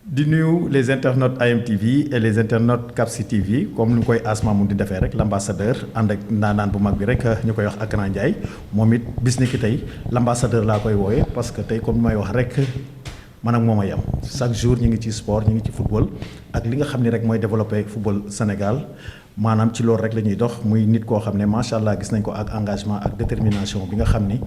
di nuyu les internautes AMTV et les internautes Capsi TV comme ni koy Asma mu di defee rek l'ambassadeur ànd ak ndaanaan bu mag bi rek ñu koy wax Akran Ndiaye moom it bis ni ki tey l'ambassadeur laa koy wooye parce que tey comme may wax rek man ak moom a yem chaque jour ñu ngi ci sport ñu ngi ci football ak li nga xam ni rek mooy développer football Sénégal maanaam ci loolu rek la ñuy dox muy nit koo xam ne macha allah gis nañ ko ak engagement ak détermination bi nga xam ni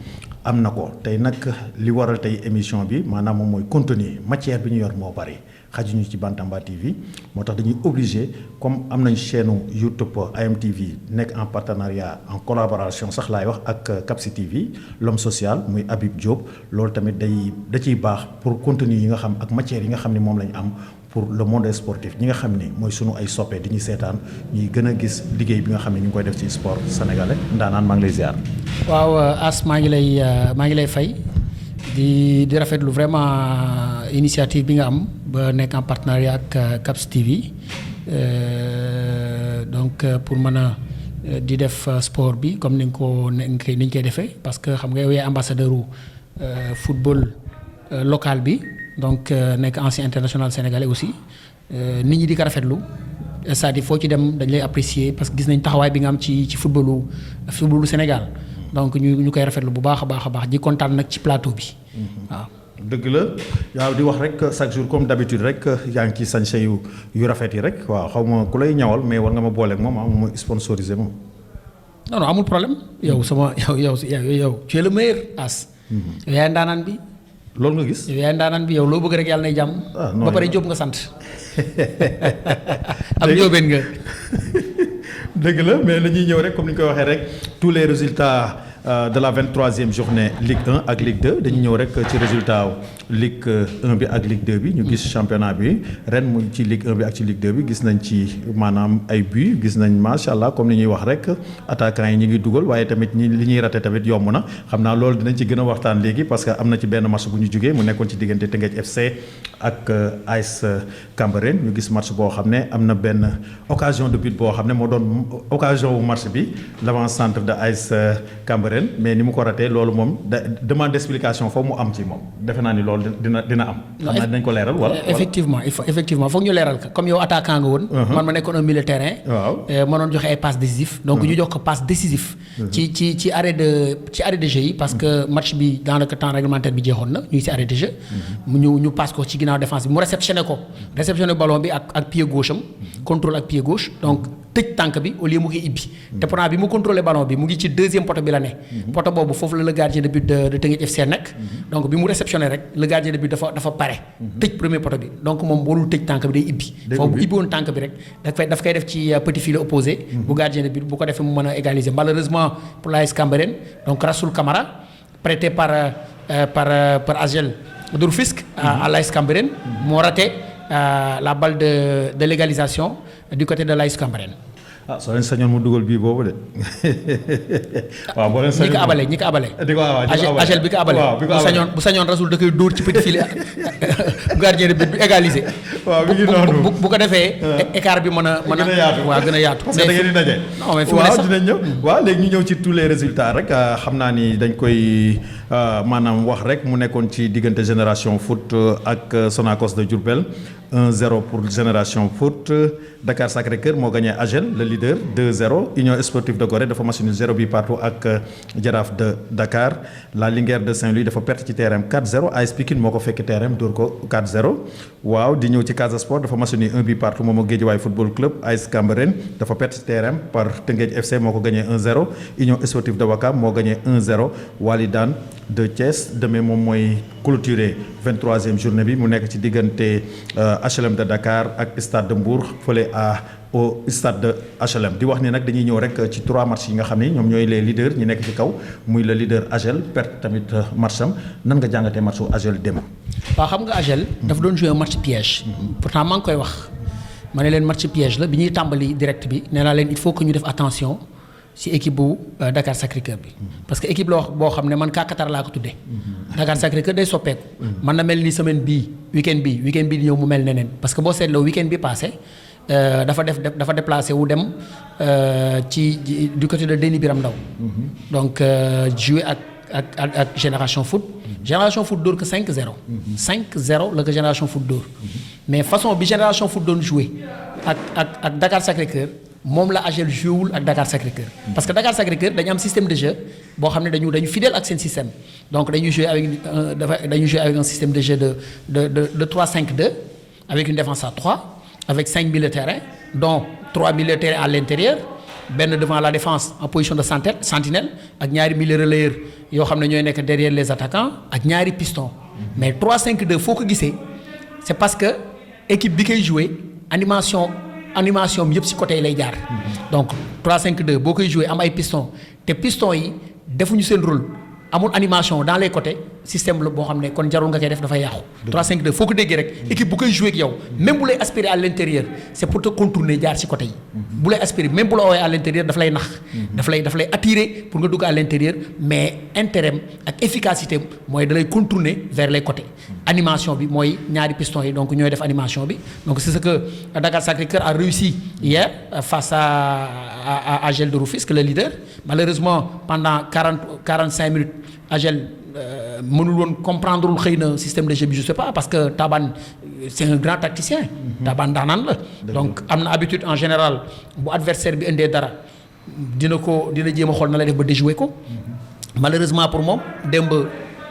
am na ko tey nag li waral tey émission bi maanaam moom mooy contenu matière bi ñu yor moo bari xajuñu ci Bantamba TV moo tax dañuy obligé comme am nañ chaîne YouTube AMTV nekk en partenariat en collaboration sax laay wax ak Capsi TV l'homme social muy Habib Diop loolu tamit da ciy baax pour contenu yi nga xam ak matière yi nga xam ne moom lañ am pour le monde sportif ñi nga xam ne mooy sunu ay soppe di ñuy seetaan ñuy gën a gis liggéey bi nga xam ne ñu ngi koy def ci sport sénégalais ndaanaan maa ngi lay ziar. waaw As maa ngi lay fay di rafetlu vraiment initiative bi nga am ba nekk en partenariat ak Capsi TV donc pour mën a di def sport bi comme ni ñu koy defee parce que xam nga yow yaay ambassadeur u football local bi. donc nekk ancien international sénégalais aussi nit ñi di ko rafetlu c'est-à-dire foo ci dem dañ lay apprécier parce que gis nañ taxawaay bi nga am ci footballu Sénégal donc ñu koy rafetlu bu baax a baax di kontaan nag ci plateau bi waaw. dëgg la waaw di wax rek chaque jour comme d'habitude rek yaa ngi ci sañse yu rafet yi rek waaw xaw ma ku lay ñawal mais war nga ma booleeg moom mu sponsorisé moom. non amul problème yow tu es le meilleur As. yow yaay ndaanaan bi. loolu nga gis. yow yaay ndaanaan bi yow loo bëgg rek yàlla nay jàmm. ba pare Jóob nga sant. am Jóobeen nga. dëgg la mais dañuy ñëw rek comme ni ñu koy waxee rek tous les résultats de la 23e journée Ligue 1 ak Ligue 2 dañuy ñëw rek ci résultat Ligue 1 bi ak Ligue 2 bi ñu gis championnat bi ren mu ci Ligue 1 bi ak ci Ligue 2 bi gis nañ ci maanaam ay buts gis nañ macha allah comme ni ñuy wax rek attaquants yi ñu ngi dugal waaye tamit li ñuy raté tamit yomb na xam naa loolu dinañ ci gën a waxtaan léegi parce que am na ci benn match bu ñu jugee mu nekkoon ci diggante Teungueth FC ak AS Cambérène ñu gis match boo xam ne am na benn occasion de but boo xam ne moo doon occasion wu match bi l'avant-centre de AS Cambérène mais ni mu ko ratee loolu moom demande d'explication foofu mu am ci moom defe naa ni loolu dina am. xam naa dinañ ko leeral wala. effectivement foog ñu leeral ko comme yow attaquant nga woon. man ma nekkoon un milieu terrain. waaw ma doon joxe ay passes décisives. donc ñu jox ko passe décisif. ci arrêt de jeu yi parce que match bi dans le temps réglementaire bi jeexoon na ñu ngi ci arrêt de jeu. ñu passe ko ci ginnaaw défense bi mu réceptionné ballon bi ak pied gauche am. contrôle ak pied gauche donc tëj tànk bi au lieu mu koy ibbi. te pourtant bi mu contrôlé ballon bi mu ngi ci deuxième poteau bi la ne. poteau boobu foofu la le gardien de but de Teungueth FC nekk. donc bi mu réceptionné rek le gardien de but dafa pare. tëj premier poteau bi donc moom warul tëj tànk bi day ibbi. foofu bu ibbi woon tànk bi rek daf koy def ci petit filet opposé. bu gardien de but bu ko defee mu mën a égaliser malheureusement pour l'AS Cambérène donc Rassoul Camara prêté par AGEL de Rufisque à l'AS Cambérène moo raté la balle de l'égalisation du côté de l'AS Cambérène. soo leen sañoon mu dugal bii boobu de. waaw boo leen sañoon ñi ko abale. Agel bi ko abale. bu sañoon Rasoul da koy dóor ci petit filet gardien de but bi égalisé. waaw mi ngi noonu bu ko defee. écart bi mën a gën a yaatu. parce que da ngeen di daje. non mais fi mu ne sax dinañ ñëw. waaw léegi ñu ñëw ci tous les résultats rek xam naa ni dañ koy maanaam wax rek mu nekkoon ci diggante Génération Foot ak Sonacos de Diourbel 1-0 pour Génération Foot Dakar Sacré-Cœur moo gagné Agel le leader 2-0 Union Sportive de Gorée dafa match nul 0 but partout ak Jaraaf de Dakar la Linguère de Saint-Louis dafa perte ci terrain 4-0 AS Pikine moo ko fekk terrain dóor ko 4-0 waaw di ñëw ci Casa Sport dafa match nul 1 but partout moom ak Guédiawaye Football Club AS Cambérène dafa perte ci terrain par Teungueth FC moo ko gagné 1-0 Union Sportive de Ouakam moo gagné 1-0 Walidane de Thiès demee moom mooy clôturer 23e journée bi mu nekk ci diggante HLM de Dakar ak Stade de Mbour fële au stade de HLM di wax ni nag dañuy ñëw rek ci 3 matchs yi nga xam ni ñoom ñooy les leaders ñi nekk ci kaw muy le leader Agel perte tamit matcham nan nga jàngatee matchu Agel démb. waaw xam nga Agel dafa doon jouer match piège. pourtant maa ngi koy wax ma ne leen match piège la bi ñuy tàmbali direct bi nee naa leen il faut que ñu def attention ci équipe bu Dakar Sacré-Cœur bi. parce que équipe la wax boo xam ne man Kakatar laa ko tuddee. Dakar Sacré-Cœur day soppeeku. man na mel ni semaine bii weekend bii di ñëw mu mel neneen parce que boo seetloo weekend bi passé dafa déplacé wu dem du côté de Déni Biram Ndaw donc jouer ak Génération Foot. Génération Foot dóor ko 5-0. 5-0 la ko Génération Foot dóor. mais façon bi Génération Foot doon jouer ak Dakar Sacré-Cœur moom la AGEL joué wul ak Dakar Sacré-Cœur. parce que Dakar Sacré-Cœur dañu am système de jeu boo xam ne dañu fidèle ak seen système donc dañuy jouer avec un système de jeu de 3-5-2 avec une défense à 3 avec 5 milieux de terrain dont 3 milieux de terrain à l'intérieur benn devant la défense en position de sentinelle ak ñaari milieux relayeurs yoo xam ne ñooy nekk derrière les attaquants ak ñaari pistons mais 3-5-2 foo ko gisee c'est parce que équipe bi koy jouer animation bi yëpp ci côté yi lay jaar. donc 3-5-2 boo koy jouer am ay pistons te pistons yi defuñu seen rôle amul animation dans les côtés système la boo xam ne kon jarul nga koy def dafay yàqu. 3-5-2 foo ko déggee rek équipe bu koy jouer ak yow même bu lay aspirer à l'intérieur c'est pour te contourner jaar ci côté yi. bu lay aspirer même bu la woowee à l'intérieur daf lay nax. daf lay attirer pour nga dugg à l'intérieur mais intérêt ak efficacité mooy da lay contourner vers les côtés. animation bi mooy ñaari pistons yi donc ñooy def animation bi donc c'est ce que Dakar Sacré-Cœur a réussi hier face à AGEL de Rufisque le leader malheureusement pendant 45 minutes AGEL mënul woon comprendre xëy na système de jeu bi je sais pas parce que Taban c'est un grand tacticien. Taban daanaan la. donc am na habitude en général bu adversaire bi indee dara dina jéem a xool na lay def ba déjouer ko. malheureusement pour moom démb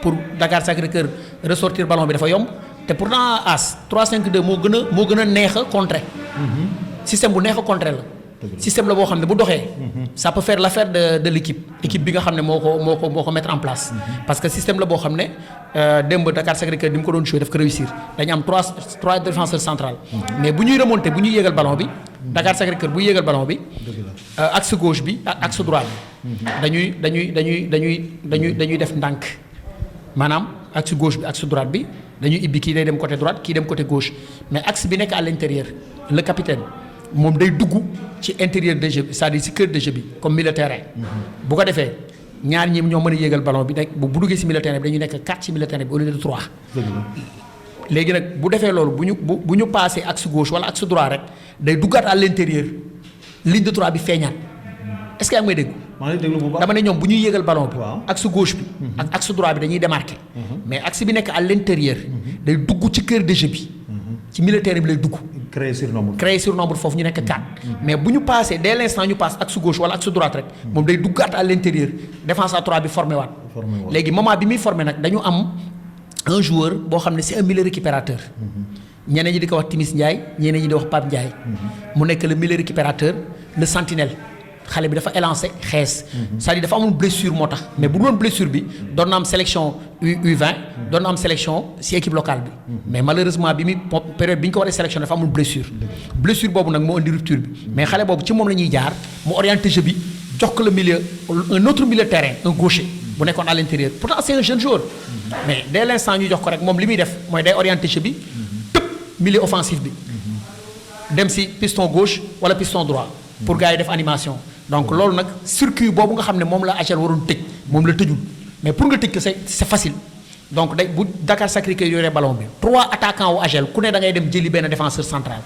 pour Dakar Sacré-Cœur ressortir ballon bi dafa yomb te pourtant AS 3-5-2 moo gën a neex a contrer. système bu neex a contrer la. système la boo xam ne bu doxee. ça peut faire l'affaire de l'équipe bi nga xam ne moo ko mettre en place. parce que système la boo xam ne démb Dakar Sacré-Cœur ni mu ko doon jouer daf ko réussir dañu am trois défenseurs centrales. mais bu ñuy remonter bu ñuy yéegal ballon bi. Dakar Sacré-Cœur bu yéegal ballon bi. axe gauche bi ak axe droit bi. dañuy def ndànk maanaam axe gauche bi axe droite bi dañuy ibbi kii day dem côté droite kii dem côté gauche mais axe bi nekk à l'intérieur le capitaine. moom day dugg ci intérieur de jeu bi c'est-à-dire ci cœur de jeu bi comme milieu terrain. bu ko defee ñaar ñi ñoo mën a yéegal ballon bi nekk bu duggee ci milieu terrain bi dañuy nekk 4 ci milieu terrain bi au lieu de 3. léegi nag bu defee loolu bu ñu passé axe gauche wala axe droit rek day duggaat à l'intérieur ligne de 3 bi feeñaat est-ce que yaa ngi may dégg. maa ngi déglu bu baax dama ne ñoom bu ñuy yéegal ballon bi. axe gauche bi. ak axe droit bi dañuy démarquer. mais axe bi nekk à l'intérieur. day dugg ci cœur de jeu bi. ci milieu terrain bi lay dugg. créer surnombre foofu ñu nekk 4. mais bu ñu passé dès l'instant ñu passe axe gauche wala axe droite rek. moom day duggaat à l'intérieur défense à 3 bi formé waat. léegi moment bi muy formé nag dañu am un joueur boo xam ne c'est un milieu récupérateur. ñeneen ñi di ko wax Timis Ndiaye ñeneen ñi di wax Pape Ndiaye. mu nekk le milieu récupérateur le sentinelle. xale bi dafa élancé xees. c'est-à-dire dafa amul blessure moo tax mais bu doon blessure bi doon na am sélection U20 doon na am sélection ci équipe locale bi. mais malheureusement bi muy période bi ñu ko waree sélection dafa amul blessure. blessure boobu nag moo indi rupture bi. mais xale boobu ci moom la ñuy jaar mu orienté jeu bi jox ko le milieu un autre milieu de terrain un gaucher bu nekkoon à l'intérieur pourtant c'est un jeune joueur. mais dès l'instant ñu jox ko rek moom li muy def mooy day orienté jeu bi tëb milieu offensif bi dem ci piston gauche wala piston droit. pour gars yi def animation. donc loolu nag circuit boobu nga xam ne moom la AGEL waroon tëj moom la tëjul mais pour nga tëj ko c'est facile donc day bu Dakar Sacré-Cœur yoree ballon bi 3 attaquants wu AGEL ku ne da ngay dem jëli benn défenseur central.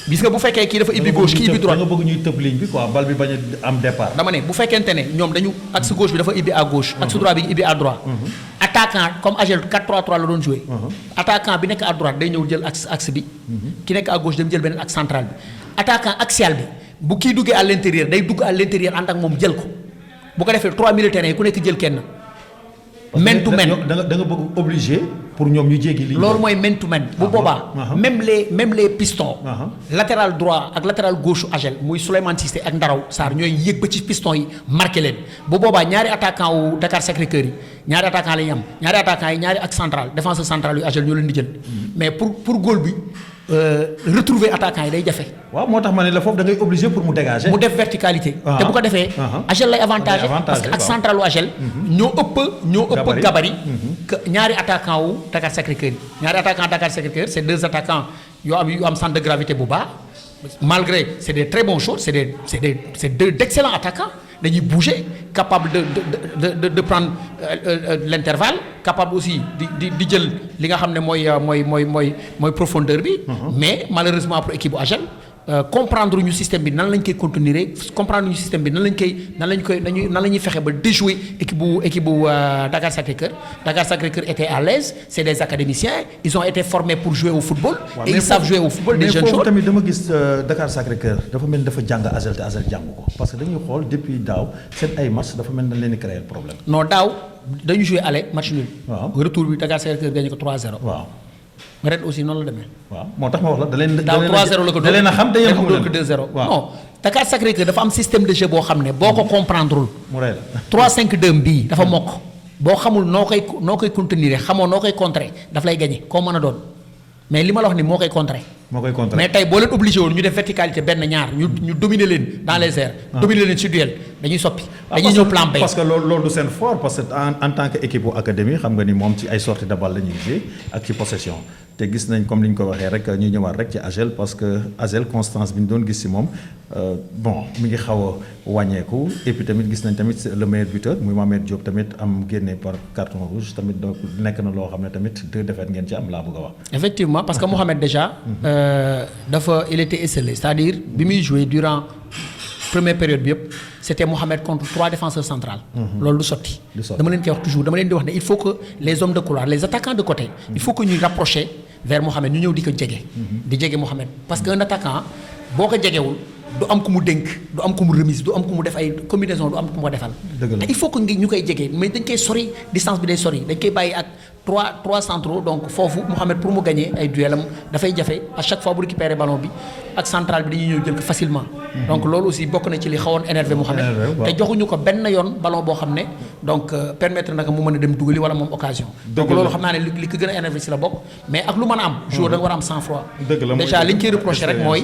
gis nga bu fekkee kii dafa ibbi gauche kii ibbi droite da nga bëgg ñuy tëb ligne bi quoi bal bi bañ a am départ. dama ne bu fekkente ne ñoom dañu axe gauche bi dafa ibbi à gauche. axe droit bi ibbi à droite. attaquant comme AGEL 4-3-3 la doon jouer. attaquant bi nekk à droite day ñëw jël axe bi. ki nekk à gauche dem jël beneen axe central bi. attaquant axial bi bu kii duggee à l'intérieur day dugg à l'intérieur ànd ak moom jël ko bu ko defee 3 militaires yi ku nekk jël kenn. men to men da nga bëgg obligé pour ñoom ñu jéggi ligne. loolu mooy men to men bu boobaa. même les pistons. latéral droit ak latéral gauche AGEL muy Souleymane Cissé ak Ndaraw Sarr ñooy yéeg ba ci piston yi marqué leen bu boobaa ñaari attaquant wu Dakar Sacré-Cœur yi ñaari attaquant la ñu am ñaari attaquant yi ñaari axe central défenseur central yu AGEL ñoo leen di jël mais pour goal bi. retrouver attaquant yi day jafe. waaw moo tax ma ne la foofu da ngay obligé pour mu dégager. mu def verticalité. te bu ko defee. AGEL lay avantage parce que ak central u AGEL. ñoo ëpp gabarit que ñaari attaquant wu Dakar Sacré-Cœur yi. ñaari attaquant Dakar Sacré-Cœur c'est 2 attaquants yu am centre de gravité bu baax malgré c'est des très bons joueurs c'est d'excellents attaquants dañuy bouger capable de prendre l'intervalle capable aussi di jël li nga xam ne mooy profondeur bi. mais malheureusement pour équipe bu AGEL comprendre ñu système bi nan lañ koy contenir comprendre ñu système bi nan la ñuy fexe ba déjouer équipe bu Dakar Sacré-Cœur. Dakar Sacré-Cœur était à l'aise, c'est des académiciens, ils ont été formés pour jouer au football. Et ils savent jouer au football, des jeunes joueurs. Mais tamit dama gis Dakar Sacré-Cœur dafa mel ni dafa jàng AJEL te AJEL jàng ko parce que dañuy xool depuis daaw seen ay match dafa mel ni dañ leen di créer problème. Non daaw dañu jouer aller match nul. waaw retour bi Dakar Sacré-Cœur gagné ko 3-0. waaw. ren aussi noonu la demee. waaw moo tax ma wax la daaw 3-0 la ko da leen a xam te yéen xamu leen ko 2-0. waaw non Dakar Sacré-Cœur dafa am système de jeu boo xam ne boo ko comprendrewul. mu rey la 3-5-2 bii dafa mokk. boo xamul noo koy contenir xamoo noo koy contrer daf lay gagné koo mën a doon mais li ma la wax ni moo koy contrer. moo koy contrer mais tey boo leen obligé woon ñu def verticalité benn ñaar ñu dominer leen dans les airs. dominer leen ci duel dañuy soppi. dañuy ñëw plan B. parce que loolu du seen fort parce que en tant que équipe bu académie xam nga ni moom ci ay sorties de balle la ñuy jouer ak ci possession te gis nañ comme ni ñu ko waxee rek ñu ñëwaat rek ci AJEL parce que AJEL constance bi ñu doon gis ci moom bon mi ngi xaw a wàññeeku et puis tamit gis nañ tamit le meilleur buteur muy Mohamed Diop tamit am génne par carton rouge tamit donc nekk na loo xam ne tamit 2 défaites ngeen ci am laa bëgg a wax. effectivement parce que Mohamed déjà. il était esselé c'est-à-dire bi muy jouer durant première période bi yëpp c'était Mohamed contre 3 défenseurs centrales. loolu du sotti. dama leen koy wax toujours dama leen di wax ne il faut que les hommes de couloir les attaquants de côté. il faut que ñuy rapprocher vers Mohamed ñu ñëw di ko jege. di jege Mohamed parce que un attaquant boo ko jegewul du am ku mu dénk du am ku mu remise du am ku mu def ay combinaison du am ku mu ko defal. te il faut que ñu koy jege mais dañ koy sori distance bi day sori dañ koy bàyyi ak. trois centraux donc foofu Mohamed pour mu gagner ay duelam dafay jafe à chaque fois bu récupérer ballon bi ak central bi dañuy ñëw jël ko facilement. donc loolu aussi bokk na ci li xawoon énervé Mohamed. te joxuñu ko benn yoon ballon boo xam ne donc permettre na ko mu mën a dem dugali wala moom occasion. donc loolu xam naa ne li ko gën a énervé si la bokk mais ak lu mën a am. joueur da nga war a am sang-froid. déjà li ñu koy reproché rek mooy.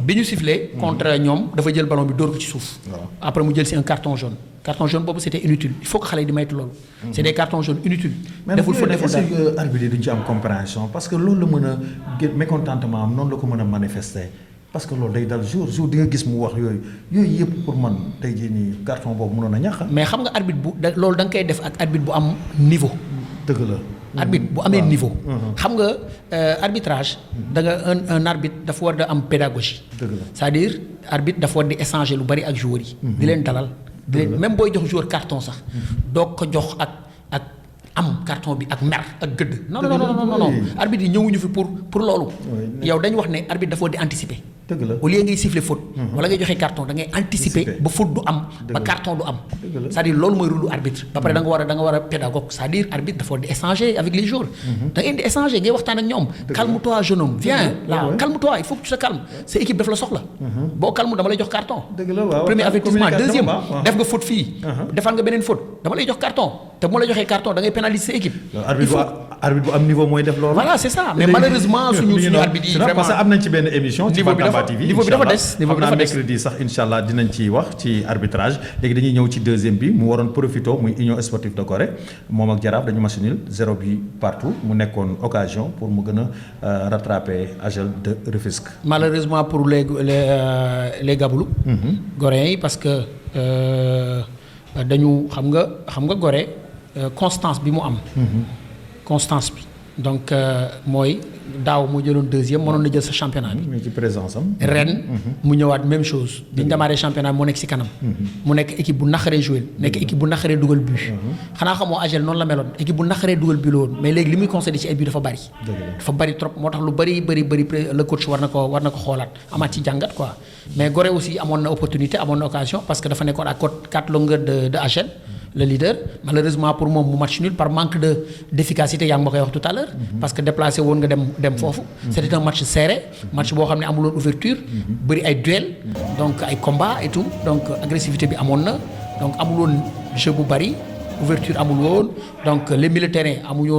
bi ñu sifflé contre ñoom dafa jël ballon bi dóor ko ci suuf. après mu jël si un carton jaune. carton jaune boobu c'était inutile il faut que xale yi di maytu loolu. c'est des cartons jaunes inutiles. deful fa deful dara mais arbitre yi duñ ci am compréhension parce que loolu la mën a gën mécontentement am noonu la ko mën a manifester parce que loolu day dal jour di nga gis mu wax yooyu yëpp pour man tey jii nii carton boobu mënoon a ñàkk. mais xam nga arbitre bu loolu da nga koy def ak arbitre bu am niveau. dëgg la. arbitre bu amee niveau. xam nga arbitrage. da nga un arbitre dafa war a am pédagogie. dëgg la c'est-à-dire arbitre dafa war di échanger lu bari ak joueurs yi. di leen dalal. même booy jox joueur carton sax. doo ko jox ak am carton bi ak mer ak gëdd. non arbitre yi ñëwuñu fi pour loolu. yow dañu wax ne arbitre dafa war di anticiper. dëgg la au lieu ngay siffler faute. wala ngay joxe carton da ngay anticiper ba faute du am. ba carton du am. c'est-à-dire loolu mooy rôle arbitre. ba pare da nga war a pédagogue c'est-à-dire arbitre dafa war di échanger avec les joueurs. da ngay di échanger ngay waxtaan ak ñoom. calme-toi jeune homme viens là calme-toi il faut que tu te calmes sa équipe daf la soxla. boo calme dama lay jox carton. dëgg la waaw premier avertissement deuxième def nga faute fii. defal nga beneen faute dama lay jox carton te bu ma la joxee carton da ngay pénaliser sa équipe. arbitre bu am niveau mooy def loolu. voilà c'est ça mais malheureusement suñu arbitre yi vraiment parce que am nañ ci benn émission. niveau bi dafa des niveau bi dafa des mercredi sax incha allah dinañ ci wax ci arbitrage léegi dañuy ñëw ci deuxième bi mu waroon profité muy Union Sportive de Gorée moom ak Jaraaf dañu match nul 0 but partout mu nekkoon occasion pour mu gën a rattraper AJEL de Rufisque. malheureusement pour les Gaboulou. Goréens yi parce que dañu xam nga Gorée constance bi mu am. constance bi donc mooy daaw mu jëloon deuxième mënoon na jël sa championnat bi. mais ci présence am. ren mu ñëwaat même chose. bi ñu démarré championnat bi mu nekk ci kanam. mu nekk équipe bu naqaree joué nekk équipe bu naqaree dugal but. xanaa xamoo AJEL noonu la meloon équipe bu naqaree dugal but la woon mais léegi li muy concédé ci ay but dafa bari. dafa bari trop moo tax lu bari le coach war na ko xoolaat amaat ci jàngat quoi mais Gorée aussi amoon na opportunité amoon na occasion parce que dafa nekkoon à 4 longueurs de AJEL. le leader malheureusement pour moom mu match nul par manque d'efficacité yaa ngi ma koy wax tout à l'heure parce que déplacé woon nga dem foofu c'était un match serré match boo xam ne amuloon ouverture bëri ay duel donc ay combat et tout donc agressivité bi amoon na donc amuloon jeu bu bëri ouverture amul woon donc les militaires amuñu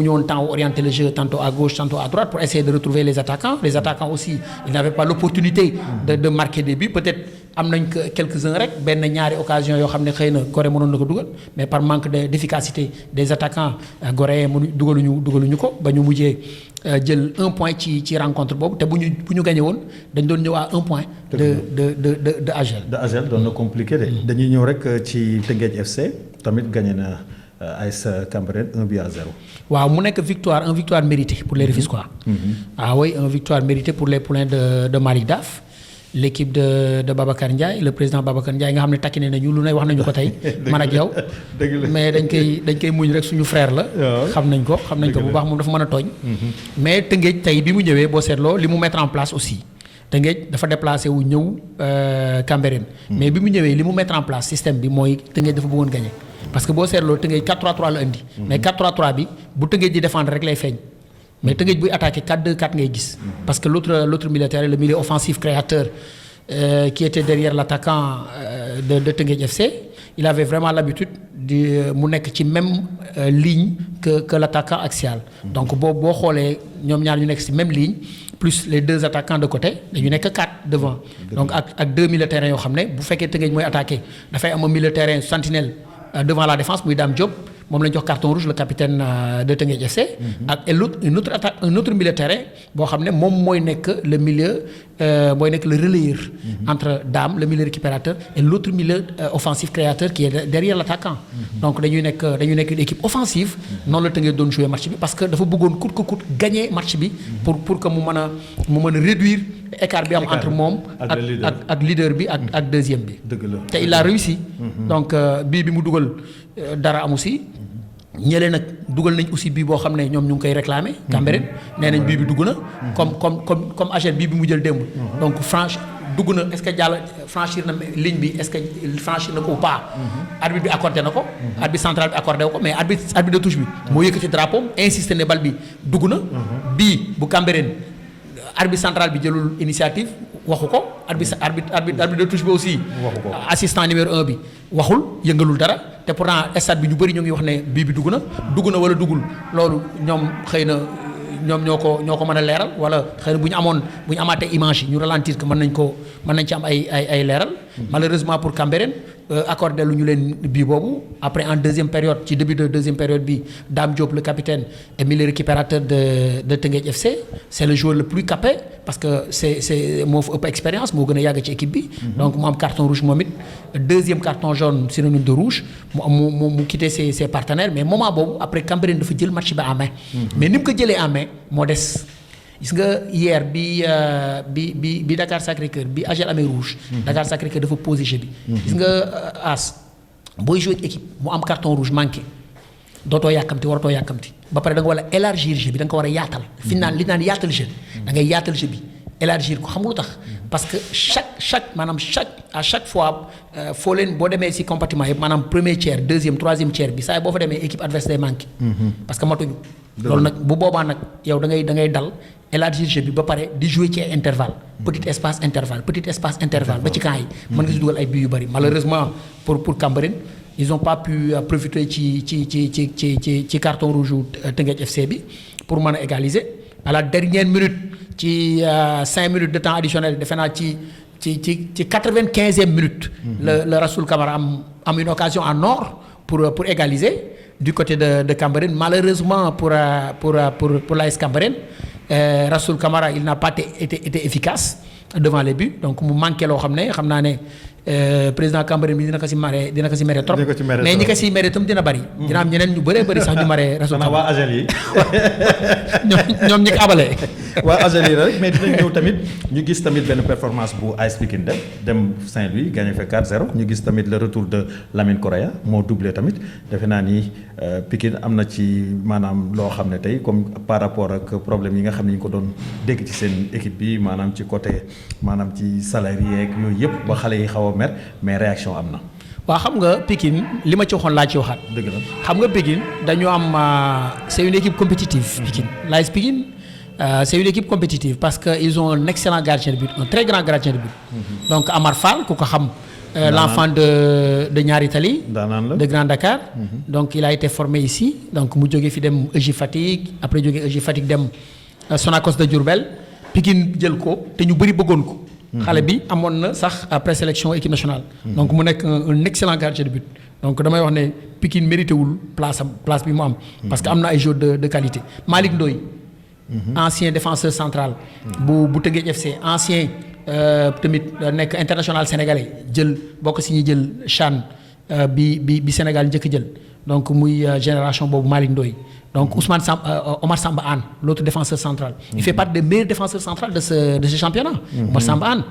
woon temps orienter le jeu tantôt à gauche tantôt à droite pour essayer de retrouver les attaquants aussi ils n'avaient pas l'opportunité de marquer des buts peut-être am nañ ko quelques-uns rek benn ñaari occasion yoo xam ne xëy na Gorée mënoon na ko dugal mais par manque d'efficacité des attaquants Gorée dugaluñu ko ba ñu mujjee jël 1 point ci rencontre boobu te bu ñu gagné woon dañ doon ñëw à 1 point de AJEL. de AJEL doon na compliqué de. dañuy ñëw rek ci Teungueth FC tamit gagné na AS Cambérène 1-0. waaw mu nekk victoire méritée pour les Rufisquois. Ah oui, une victoire méritée pour les poulains de Malick Daf. L'équipe de Babacar Ndiaye, le président Babacar Ndiaye nga xam ne takkine nañu lu ne wax nañu ko tey man ak yow mais dañ koy muñ rek suñu frère la xam nañ ko bu baax moom dafa mën a tooñ mais Tëngéej tey bi mu ñëwee boo seetloo li mu mettre en place aussi Tëngéej dafa déplacé wu ñëw Cambérène mais bi mu ñëwee li mu mettre en place système bi mooy Tëngéej dafa bëggoon gagner parce que boo seetloo Tëngéej 4-3-3 la indi mais 4-3-3 bi bu Tëngéej di défendre rek lay feeñ mais Tëngéej buy attaqué 4-2-4 ngay gis parce que l'autre militaire le milieu offensif créateur qui était derrière l'attaquant de Tëngéej FC il avait vraiment l'habitude de mu nekk ci même ligne que l'attaquant axial donc boo xoolee ñoom ñaar ñu nekk ci même ligne plus les deux attaquants de côté dañu nekk 4 devant donc ak deux milieux de terrain yoo xam ne bu fekkee Tëngéej mooy attaqué dafay am un milieu de terrain sentinelle devant la défense muy Dame Diop moom lañ jox carton rouge le capitaine de Tëngéej FC. ak un autre milieu de terrain boo xam ne moom mooy nekk le milieu mooy nekk le relayeur. entre Dame le milieu récupérateur et l'autre milieu offensif créateur qui est derrière l'attaquant. donc dañuy nekk une équipe offensive. noonu la Tëngéej doon jouer match bi parce que dafa bëggoon coûte que coûte gagner match bi. pour que mu mën a réduire écart bi am entre moom. ak leader bi ak deuxième bi. dëgg la te il a réussi. donc bii bi mu dugal dara amu si. ñële nag dugal nañ aussi bii boo xam ne ñoom ñu ngi koy réclamer. Cambérène nee nañ bii bi dugg na. comme Agel bii bi mu jël démb. donc dugg na est-ce que franchir na ligne bi est-ce que franchir na ko ou pas. arbitre bi accordé na ko. arbitre central bi accordé ko mais arbitre de touche bi. moo yëkkati drapeau insisté ne bal bi dugg na. bii bu Cambérène arbitre central bi jëlul initiative waxu ko arbitre de touche bi aussi. waxu ko assistant numéro 1 bi waxul yëngalul dara. te pourtant stade bi ñu bëri ñu ngi wax ne bii bi dugg na wala duggul loolu ñoom xëy na ñoom ñoo ko mën a leeral wala xëy na bu ñu amaatee image yi ñu ralentir que mën nañ ci am ay leeral. malheureusement pour Cambérène accordé lu ñu leen bii boobu après en deuxième période ci début de deuxième période bi Dame Diop le capitaine et milieu récupérateur de Tëngéej FC c'est le joueur le plus capé parce que c'est moo fa ëpp expérience moo gën a yàgg ci équipe bi. donc mu am carton rouge moom it deuxième carton jaune synonyme de rouge mu quitté ses partenaires mais moment boobu après Cambérène dafa jël match bi en main. mais ni mu ko jëlee en main moo des. gis nga hier bi Dakar Sacré-Cœur bi Agel amee rouge. Dakar Sacré-Cœur dafa posé jeu bi. gis nga As booy jouer équipe mu am carton rouge manqué dootoo yàkkamti waratoo yàkkamti ba pare da nga war a élargir jeu bi da nga ko war a yaatal. fi naan li naan yaatal jeu. da ngay yaatal jeu bi élargir ko xam nga lu tax. parce que à chaque fois foo leen boo demee ci compartiment yëpp maanaam premier tiers deuxième troisième tiers bi saa yi boo fa demee équipe adverse day manqué. parce que matuñu. loolu nag bu boobaa nag yow da ngay dal élargir jeu bi ba pare di jouer ci ay intervalle petit espace intervalle ba ci camp yi. mën nga ci dugal ay buts yu bari malheureusement pour Cambérène ils ont pas pu profiter ci carton rouge Tëngéej FC bi pour mën a égaliser à la dernière minute ci 5 minutes de temps additionnel defe naa ci 95e minute. le Rassoul Camara am une occasion en or pour égaliser du côté de Cambérène malheureusement pour l'AS Cambérène Rassoul Camara il n'a pas été efficace devant les buts donc mu manqué loo xam naa ne président Cambérène bi dina ko si mere trop mais ñi ko si mere itam dina bari. dina am ñeneen ñu bëree bëri sax ñu mere Rassoul Camara waa Agel yi. ñoom ñi ko abalee. waa Agel yi rek mais dinañ ñëw tamit ñu gis tamit benn performance bu AS Pikine dem Saint-Louis gagné fa 4-0 ñu gis tamit le retour de Lamine Correa moo doublé tamit defe naa ni Pikine am na ci maanaam loo xam ne tey comme par rapport ak problème yi nga xam ne ñu ko doon dégg ci seen équipe bi maanaam ci côté maanaam ci salaire yeeg yooyu yëpp ba xale yi xaw a mer mais réaction am na. waaw xam nga Pikine li ma ci waxoon laa ci waxaat. dëgg la xam nga Pikine dañu am c'est une équipe compétitive. Pikine l'AS Pikine c'est une équipe compétitive parce que ils ont un excellent gardien de but un très grand gardien de but. donc Amar Fall ku ko xam. l'enfant de Ñaari Tali. de Grand Dakar. donc il a été formé ici donc mu jógee fi dem EJ Fatick après jógee EJ Fatick dem Sonacos de Diourbel Pikine jël ko te ñu bëri bëggoon ko. xale bi amoon na sax présélection équipe nationale. donc mu nekk un excellent gardien de but. donc damay wax ne Pikine mérité wul place bi mu am. parce que am na ay joueurs de qualité Malick Ndoye. ancien défenseur central. bu Tëngéej FC ancien tamit nekk international sénégalais jël bokk si ñi jël CHAN bi Sénégal njëkk jël donc muy génération boobu Malick Ndoye donc Omar Samba Anne l'autre défenseur central. il fait partie des meilleurs défenseurs centrales de ce championnat. Omar Samba Anne.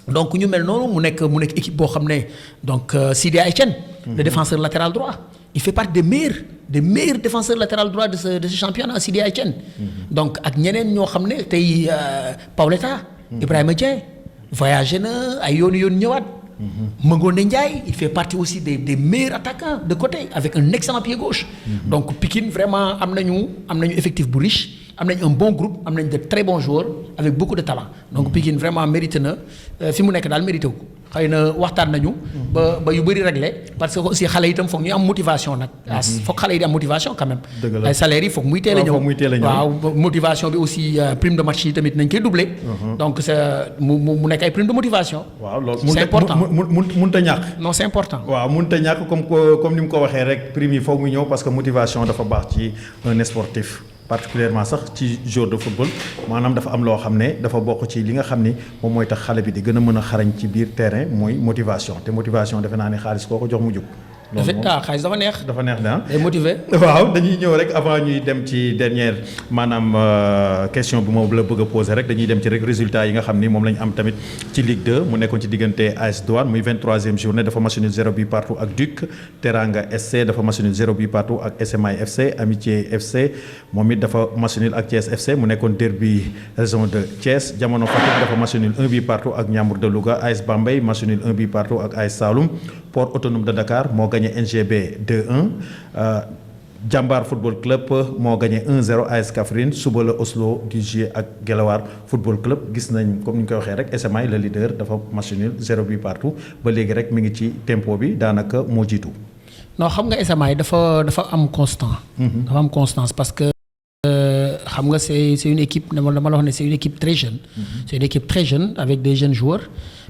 donc ñu mel noonu mu nekk équipe boo xam ne donc Sidia Etienne. le défenseur latéral droit. il fait partie des meilleurs défenseurs latéral droit de ce championnat Sidia Etienne. donc ak ñeneen ñoo xam ne tey Paoletta. Ibrahima Dieng voyagé na ay yoon ñëwaat. Mangone Ndiaye il fait partie aussi des meilleurs attaquants de côté avec un excellent pied gauche. donc Pikine vraiment am nañu effectif bu riche am nañu un bon groupe am nañu de très bons joueurs avec beaucoup de talent. donc Pikine vraiment mérité na fi mu nekk daal mérité wu ko xëy na waxtaan nañu. ba yu bëri réglé parce que aussi xale yi itam foog ñu am motivation nag. foog xale yi di am motivation quand même. dëgg la ay salaires yi foog muy teel a ñëw waaw motivation bi aussi prime de match yi tamit nañ koy doubler. donc mu nekk ay prime de motivation. waaw loolu c'est important mënut a ñàkk. non c'est important. waaw mënut a ñàkk comme ni mu ko waxee rek prime yi foog mu ñëw parce que motivation dafa baax ci un sportif. particulièrement sax ci joueur de football maanaam dafa am loo xam ne dafa bokk ci li nga xam ni moom mooy tax xale bi di gën a mën a xarañ ci biir terrain mooy motivation te motivation defe naa ne xaalis koo ko jox mu jóg. loolu moom xaalis dafa neex. dafa neex de ah. day motivé. waaw dañuy ñëw rek avant ñuy dem ci dernière maanaam question bi moom la bëgg a poser rek dañuy dem ci rek résultat yi nga xam ni moom la ñu am tamit ci Ligue 2 mu nekkoon ci diggante AS Douane muy 23e journée dafa match nul 0 but partout ak Duc Teranga SC dafa match nul 0 but partout ak SMI FC Amitié FC moom it dafa match nul ak Thiès FC mu nekkoon derby région de Thiès Jamono Fatick dafa match nul 1 but partout ak Ndiambour de Louga AS Bambey match nul 1 but partout ak AS Saloum Port Autonome de Dakar moo gagné NGB 2-1 Jambar Football Club moo gagné 1-0 AS Kaffrine suba la Oslo di jouer ak Guelwaar Football Club gis nañ comme ni ñu koy waxee rek SMI le leader dafa match nul 0 but partout ba léegi rek mi ngi ci tempo bi daanaka moo jiitu. non xam nga SMI dafa am constant. dafa am constance parce que xam nga c'est une équipe dama la wax ne c'est une équipe très jeune. c'est une équipe très jeune avec des jeunes joueurs.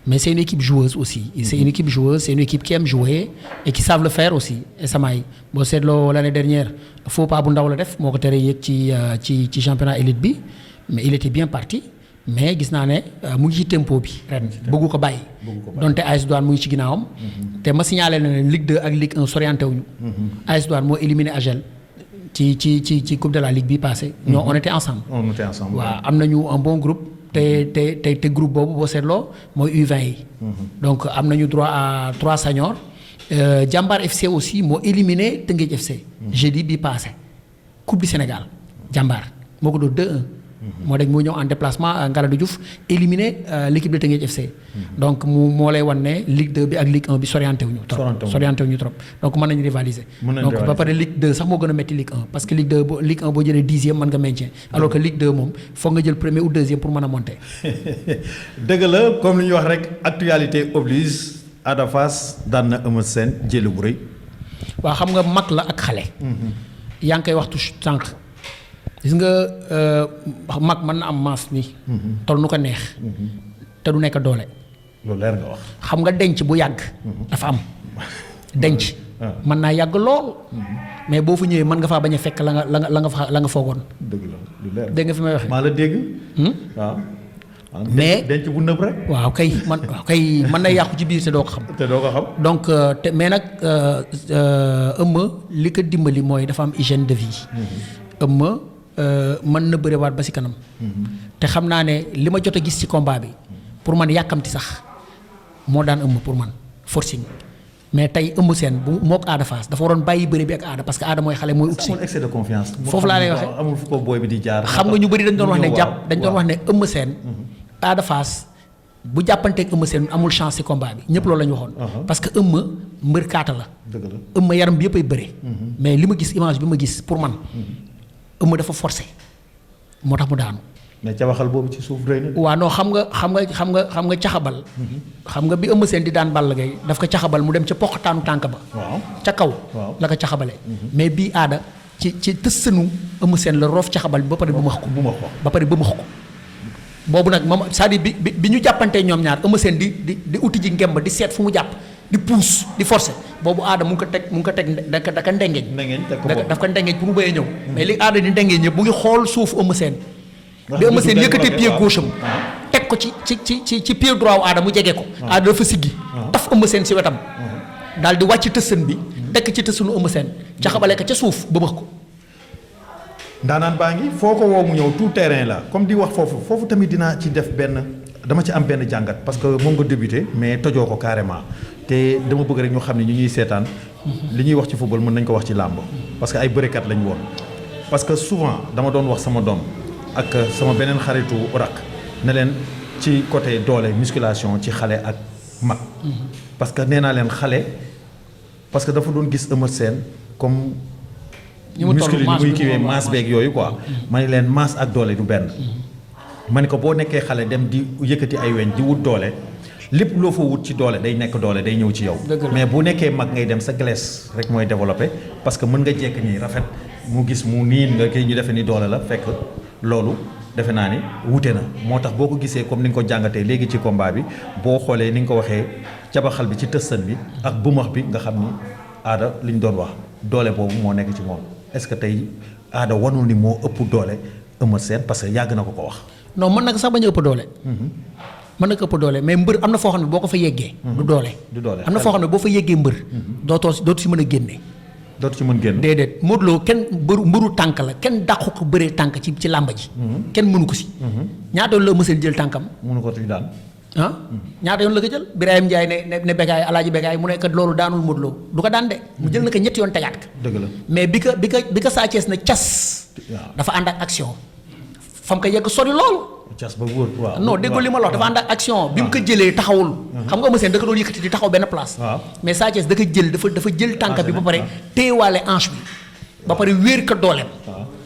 mais c'est une équipe joueuse aussi. c'est une équipe joueuse c'est une équipe qui aime jouer et qui savent le faire aussi SMI boo seetloo l'année dernière faux pas bu ndaw la def moo ko tere yéeg ci championnat élite bi mais il était bien parti mais gis naa ne mu ngi ci tempo bi ren bëggu ko bàyyi. donte AS Douane mu ngi ci ginnaawam. te ma signalé na ne Ligue 2 ak Ligue 1 sorianté wuñu. AS Douane moo éliminé AGEL ci coupe de la Ligue bi passé. ñoo on était ensemble. waaw am nañu un bon groupe. te groupe boobu boo seetloo mooy U20 yi. donc am nañu droit à 3 seniors. Jambar FC aussi moo éliminé Teungueth FC. jeudi bi passé coupe du Sénégal Jambar moo ko doon 2-1. moo ñëw en déplacement à Ngalandou Diouf éliminé l'équipe de Teungueth FC. donc moo lay wan ne Ligue 2 bi ak Ligue 1 bi sorianté wuñu trop donc mën nañu rivaliser. donc ba pare Ligue 2 sax moo gën a metti Ligue 1 parce que Ligue 1 boo jëlee 10e mën nga maintien alors que Ligue 2 moom foog nga jël premier ou deuxième pour mën a monter. dëgg la comme li ñuy wax rek actualité oblige Ada Fass daan na Eumeu Sène jël bu rëy. waaw xam nga mag la ak xale. yaa ngi koy waxtu sànq. gis nga mag mën na am maas ni tol nu ko neex te du nekk doole. loolu leer nga wax. xam nga denc bu yàgg. dafa am denc. mën naa yàgg lool. mais boo fa ñëwee mën nga faa bañ a fekk la nga foogoon. dëgg la lu leer dégg nga fi may waxee. maa la dégg. waaw. mais denc bu nëb rek. waaw kay mën na yàqu ci biir te doo ko xam. donc mais nag Eumeu li ko dimbali mooy dafa am hygiène de vie. Eumeu mën na bëriwaat ba si kanam. te xam naa ne li ma jot a gis ci combat bi pour man yàkkamti sax moo daan Eumeu pour man forcing mais tey Eumeu Sène bu mook Ada Fass dafa waroon bàyyi bëri bi ak Ada parce que Ada mooy xale mooy ut si. amul excès de confiance. foofu laa lay waxee amul fu ko booy bi di jaar. xam nga ñu bëri dañ doon wax ne dañ doon wax ne Eumeu Sène Ada Fass bu jàppanteeg Eumeu Sène amul chance ci combat bi ñëpp loolu la ñu waxoon. parce que Eumeu mbër kaata la. dëgg la Eumeu yaram bi yëpp ay bëre. mais li ma gis image bi ma gis pour man. Eumeu dafa forcé moo tax mu daanu. mais caxabal boobu ci suuf rëy na. waaw non xam nga caxabal. xam nga bi Eumeu Sène di daan Balla Gaye daf ko caxabal mu dem ca poqataanu tànk ba. waaw ca kaw. la ko caxabalee. mais bii Ada ci tëssanu Eumeu Sène la roof caxabal bi ba pare bëmax ko. ba pare bëmax ko. boobu nag moom c'est-à-dire bi ñu jàppantee ñoom ñaar Eumeu Sène di uti ji ngemb di seet fu mu jàpp di pousse di forcer boobu Ada mu ngi ko teg da ka ndengeñ. daf ko ndengeñ pour mu bëyee ñëw. mais li Ada di ndengeñ ñëpp mu ngi xool suuf Eumeu Sène. bi Eumeu Sène yëkkatee pied gauche am teg ko ci pied droit wu Ada mu jege ko. Ada dafa siggi taf Eumeu Sène si wetam. daal di wàcc tësën bi tekk ci tësënu Eumeu Sène ca xabale ka ca suuf ba bëx ko. ndaanaan baa ngi foo ko woo mu ñëw tout terrain la comme di wax foofu tamit dinaa ci def dama ci am benn jàngat parce que moom nga débuté mais tojoo ko carrément te dama bëgg rek ñu xam ne ñu ñuy seetaan li ñuy wax ci football mën nañ ko wax ci làmb parce que ay bërekat lañ woon. parce que souvent dama doon wax sama doom ak sama beneen xaritu rak ne leen ci côté doole musculation ci xale ak mag. parce que nee naa leen xale parce que dafa doon gis Eumeu Sène comme. muscle yi muy kiiwee masse beeg yooyu quoi. ma ne leen masse ak doole du benn. ma ne ko boo nekkee xale dem di yëkkati ay weñ di wut doole lépp loo fa wut ci doole day nekk doole day ñëw ci yow. mais bu nekkee mag ngay dem sa glace rek mooy développé parce que mën nga jekk nii rafet mu gis mu niin nga kii ñu defee ni doole la fekk loolu defe naa ni wute na moo tax boo ko gisee comme ni nga ko jàngatee léegi ci combat bi boo xoolee ni nga ko waxee cabaxal bi ci tëstan bi ak bumax bi nga xam ni aada li ñu doon wax doole boobu moo nekk ci moom est-ce que tey aada wanul ni moo ëpp doole Eumeu Sène parce que yàgg na ko wax. non mën na ko sax bañ a ëpp doole. mën na ko ëpp doole mais mbër am na foo xam ne boo ko fa yeggee. du doole am na foo xam ne boo fa yeggee mbër. dootu si mën a génne. dootu ci mën génn. déedéet Modou Lo kenn mbëru tànk la kenn dàqu ko bëree tànk ci làmba ji. kenn mënu ko si. ñaata yoon la Eumeu Sène jël tànkam. mënu ko tuuti daan. ñaata yoon la ko jël Birahim Ndiaye ne Bécaye Alaaji Bécaye mu ne kat loolu daanul Modou Lo du ko daan de mu jël na ko ñetti yoon tegaat ko. dëgg la mais bi ko Sa Thiès na cas. dafa ànd ak action. fam ko yegg sori lool. cas ba wóor waaw. non déggoo li ma la wax dafa ànd ak action bi mu ko jëlee taxawul. xam nga Eumeu Sène da ko doon yëkkati di taxaw benn place. mais Sa Thiès da ko jël dafa jël tànk bi ba pare téyewaale hanche bi. ba pare wéer ko dooleem.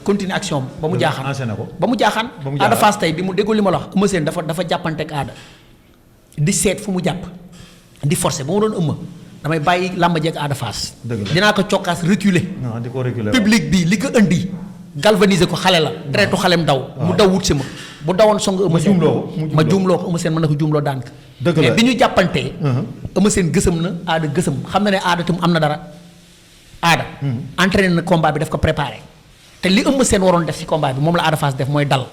continue action ba mu jaaxaan ba mu jaaxaan. Ada Fass tey bi mu déggoo li ma la wax Eumeu Sène dafa jàppanteeg aada. di seet fu mu jàpp di forcer ba mu doon ëmma damay bàyyi làmba jeeg Ada Fass. dinaa ko cokkaas reculer. di ko reculer public bi li ko indi. galvaniser ko xale la deretu xalem daw. mu daw wut si ma bu dawoon song Eumeu Sène ma juumloo ko Eumeu Sène mën na ko juumloo daan ko. dëgg la mais bi ñu jàppantee. Eumeu Sène gësam na aada gësam xam na ne aada tam am na dara. aada. entraîné na combat bi daf ko préparé. te li Eumeu Sène waroon def si combat bi moom la Ada Fass def mooy dal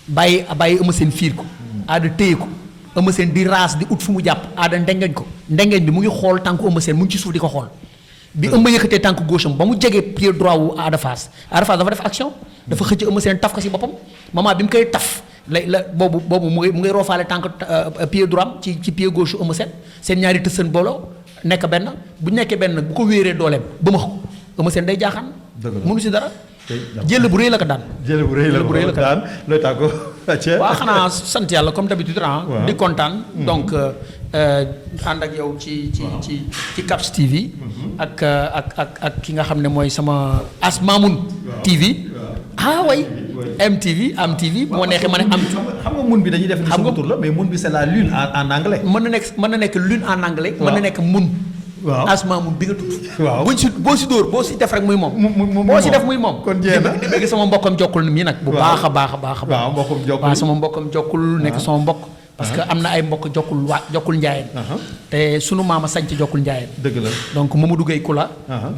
bàyyi Eumeu Sène fiir ko. aada téye ko. Eumeu Sène di raas di ut fu mu jàpp aada ndengeñ ko ndengeñ bi mu ngi xool tànku Eumeu Sène mu ngi ci suuf di ko xool. bi Eumeu yëkkatee tànk gauche am ba mu jegee pied droit wu Ada Fass dafa def action dafa xëcc Eumeu Sène taf ko si boppam moment bi mu koy taf la boobu mu ngay roofaale tànk pied droit am ci pied gauche Eumeu Sène seen ñaari tësën booloo nekk benn bu nekkee benn bu ko wéeree dooleem ba ma ko Eumeu Sène day jaaxaan. mënu si dara. jël bu rëy la ko daan. jël bu rëy la ko daan looy tàggoo. waaw xanaa sant yàlla comme d'habitude di kontaan. donc ànd ak yow ci Caps TV. ak ki nga xam ne mooy sama Asmamoun TV. way MTV am TV moo neexee ma ne am. xam nga mun bi dañuy def. xam nga tur la mais mun bi c'est la lune en anglais. mën na nekk lune en anglais. mën na nekk mun. waaw Asmamoun bi nga tudd. waaw boo si dóor boo si def rek muy moom. boo si def muy moom. kon jeex na di bëgg sama mbokkam jokkul mii nag. bu baax a baax. waaw mbokkam jokkul waaw sama mbokkam jokkul nekk sama mbokk. parce que am na ay mbokk jokkul njaayeen. te sunu maama sañ ci jokkul njaayeen. dëgg la donc Mamadou Gueye Kula.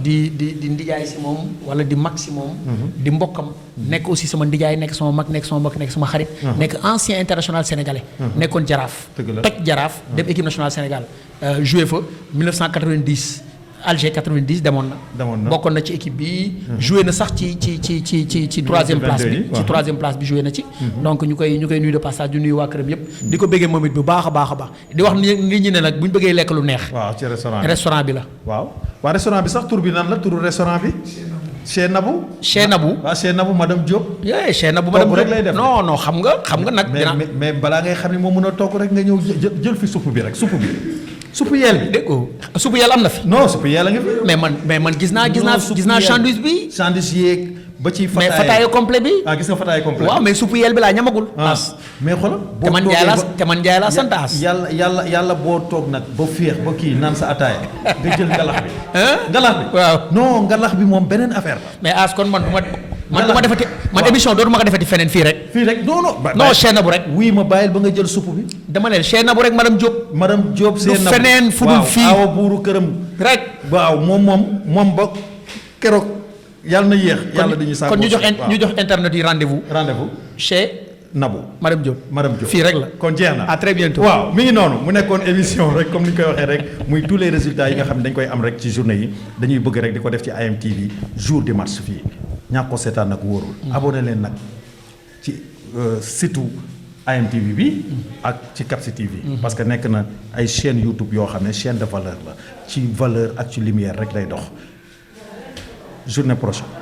di ndijaay si moom wala di mag si moom. di mbokkam. nekk aussi sama ndijaay nekk sama mag nekk sama mbokk nekk sama xarit. nekk ancien international sénégalais. nekkoon jaraaf. toj jaraaf dem équipe nationale Sénégal. joué fa 1990 Alger 90 demoon na. bokkoon na ci équipe bi. joué na sax ci troisième place bi. ci troisième place bi joué na ci. donc ñu koy nuyu de passage di nuyu waa këram yëpp. di ko bëggee moom it bu baax a baax. di wax nit ñi ne nag bu ñu bëggee lekk lu neex. waaw ci restaurant bi la. waaw restaurant bi sax tur bi nan la turu restaurant bi. Chez Nabou. waaw Chez Nabou madame Diop. Chez Nabou madame Diop rek lay def. non xam nga nag. mais balaa ngay xam ne moo mën a togg rek nga ñëw jël fi supp bi rek supp bi. suppu yeel bi. dégg nga suppu yeel am na fi. non suppu yeel a ngi fi. mais man gis naa sandwich bi. sandwich yeeg ba ci. mais fataaye complet bi. gis nga fataaye complet. waaw mais suppu yeel bi laa ñamagul. mais xoolal. te man Ndiaye laa sant as. yàlla boo toog nag ba féex ba kii naan sa ataaya nga jël ngalax bi. ngalax bi. waaw non ngalax bi moom beneen affaire la. mais as kon man du ma defati man émission dootuma ko defati feneen fii rek. non Chez Nabou rek. oui ma bàyyil ba nga jël supp bi. dama ne Chez Nabou rek madame Diop. madame Diop Chez Nabou feneen fu dul fii waaw awa buuru këram. rek waaw moom ba keroog yàlla na yéex. yàlla dañuy sàkku kon ñu jox internet yi rendez-vous. Chez Nabou. Madame Diop. fii rek la. kon jeex na à très bientôt. waaw mi ngi noonu mu nekkoon émission rek comme ni ñu koy waxee rek muy tous les résultats yi nga xam ne dañ koy am rek ci journée yi dañuy bëgg rek di ko def ci AMTV jour du match fii ñàkk ko seetaan nag wóorul. abonné leen nag ci site AMTV bi ak ci Capsi TV. parce que nekk na ay chaîne YouTube yoo xam ne chaîne de valeur la ci valeur ak ci lumière rek lay dox journée prochaine.